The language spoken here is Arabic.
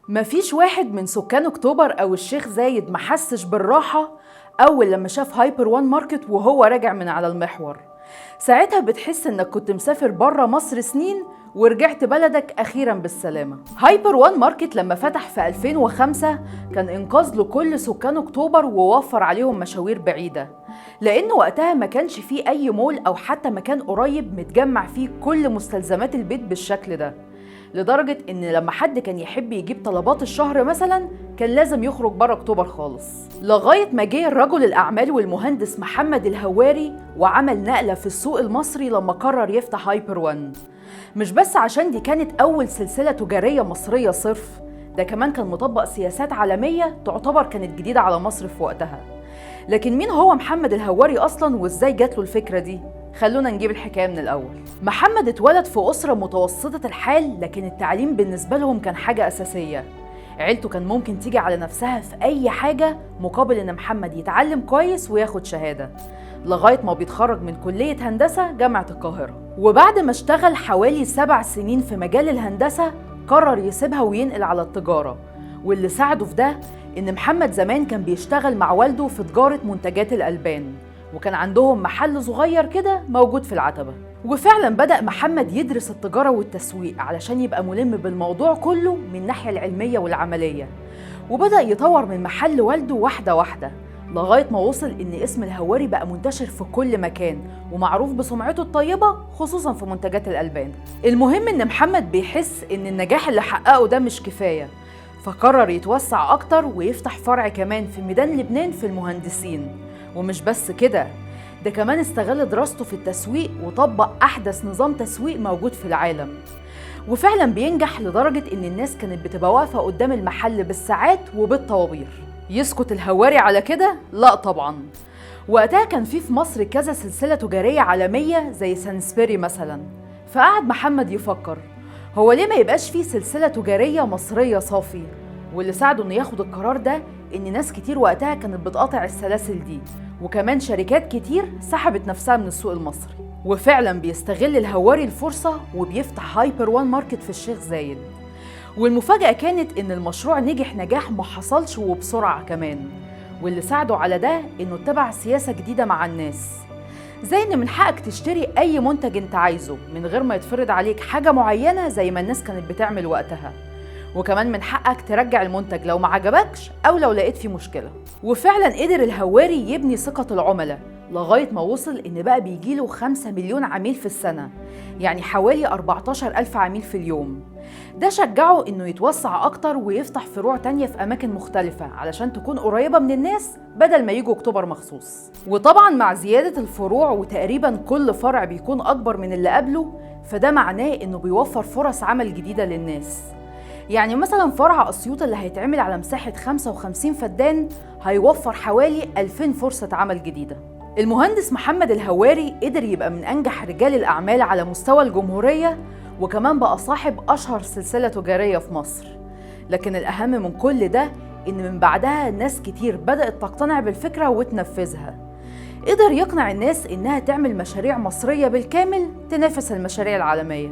مفيش واحد من سكان اكتوبر او الشيخ زايد محسش بالراحة اول لما شاف هايبر وان ماركت وهو راجع من على المحور. ساعتها بتحس انك كنت مسافر بره مصر سنين ورجعت بلدك اخيرا بالسلامة. هايبر وان ماركت لما فتح في 2005 كان انقاذ لكل سكان اكتوبر ووفر عليهم مشاوير بعيدة، لان وقتها ما كانش فيه اي مول او حتى مكان قريب متجمع فيه كل مستلزمات البيت بالشكل ده، لدرجة إن لما حد كان يحب يجيب طلبات الشهر مثلا كان لازم يخرج بره أكتوبر خالص، لغاية ما جه الرجل الأعمال والمهندس محمد الهواري وعمل نقلة في السوق المصري لما قرر يفتح هايبر وان. مش بس عشان دي كانت أول سلسلة تجارية مصرية صرف، ده كمان كان مطبق سياسات عالمية تعتبر كانت جديدة على مصر في وقتها. لكن مين هو محمد الهواري أصلا وإزاي جات له الفكرة دي؟ خلونا نجيب الحكاية من الأول. محمد اتولد في أسرة متوسطة الحال، لكن التعليم بالنسبة لهم كان حاجة أساسية. عيلته كان ممكن تيجي على نفسها في أي حاجة مقابل إن محمد يتعلم كويس وياخد شهادة، لغاية ما بيتخرج من كلية هندسة جامعة القاهرة. وبعد ما اشتغل حوالي 7 سنين في مجال الهندسة قرر يسيبها وينقل على التجارة، واللي ساعده في ده إن محمد زمان كان بيشتغل مع والده في تجارة منتجات الألبان، وكان عندهم محل صغير كده موجود في العتبة. وفعلا بدأ محمد يدرس التجارة والتسويق علشان يبقى ملم بالموضوع كله من الناحية العلمية والعملية، وبدأ يطور من محل والده واحدة واحدة لغاية ما وصل إن اسم الهواري بقى منتشر في كل مكان ومعروف بسمعته الطيبة خصوصا في منتجات الألبان. المهم إن محمد بيحس إن النجاح اللي حققه ده مش كفاية، فقرر يتوسع أكتر ويفتح فرع كمان في ميدان لبنان في المهندسين. ومش بس كده، ده كمان استغل دراسته في التسويق وطبق أحدث نظام تسويق موجود في العالم، وفعلا بينجح لدرجة إن الناس كانت بتبقى واقفة قدام المحل بالساعات وبالطوابير. يسكت الهواري على كده؟ لا طبعا. وقتها كان في مصر كذا سلسلة تجارية عالمية زي سانسبيري مثلا، فقعد محمد يفكر هو ليه ما يبقاش فيه سلسلة تجارية مصرية صافي؟ واللي ساعده إنه ياخد القرار ده إن ناس كتير وقتها كانت بتقاطع السلاسل دي، وكمان شركات كتير سحبت نفسها من السوق المصري. وفعلا بيستغل الهواري الفرصة وبيفتح هايبر وان ماركت في الشيخ زايد. والمفاجأة كانت إن المشروع نجح نجاح ما حصلش وبسرعة كمان، واللي ساعده على ده إنه اتبع سياسة جديدة مع الناس، زي إن من حقك تشتري أي منتج أنت عايزه من غير ما يتفرض عليك حاجة معينة زي ما الناس كانت بتعمل وقتها، وكمان من حقك ترجع المنتج لو ما عجبكش أو لو لقيت فيه مشكلة. وفعلا قدر الهواري يبني ثقة العملاء لغاية ما وصل إن بقى بيجيله 5 مليون عميل في السنة، يعني حوالي 14,000 عميل في اليوم. ده شجعه إنه يتوسع أكتر ويفتح فروع تانية في أماكن مختلفة علشان تكون قريبة من الناس بدل ما يجوا أكتوبر مخصوص. وطبعا مع زيادة الفروع وتقريبا كل فرع بيكون أكبر من اللي قبله، فده معناه إنه بيوفر فرص عمل جديدة للناس. يعني مثلا فرع أسيوط اللي هيتعمل على مساحة 55 فدان هيوفر حوالي 2000 فرصة عمل جديدة. المهندس محمد الهواري قدر يبقى من أنجح رجال الأعمال على مستوى الجمهورية، وكمان بقى صاحب أشهر سلسلة تجارية في مصر. لكن الأهم من كل ده إن من بعدها ناس كتير بدأت تقتنع بالفكرة وتنفذها. قدر يقنع الناس إنها تعمل مشاريع مصرية بالكامل تنافس المشاريع العالمية.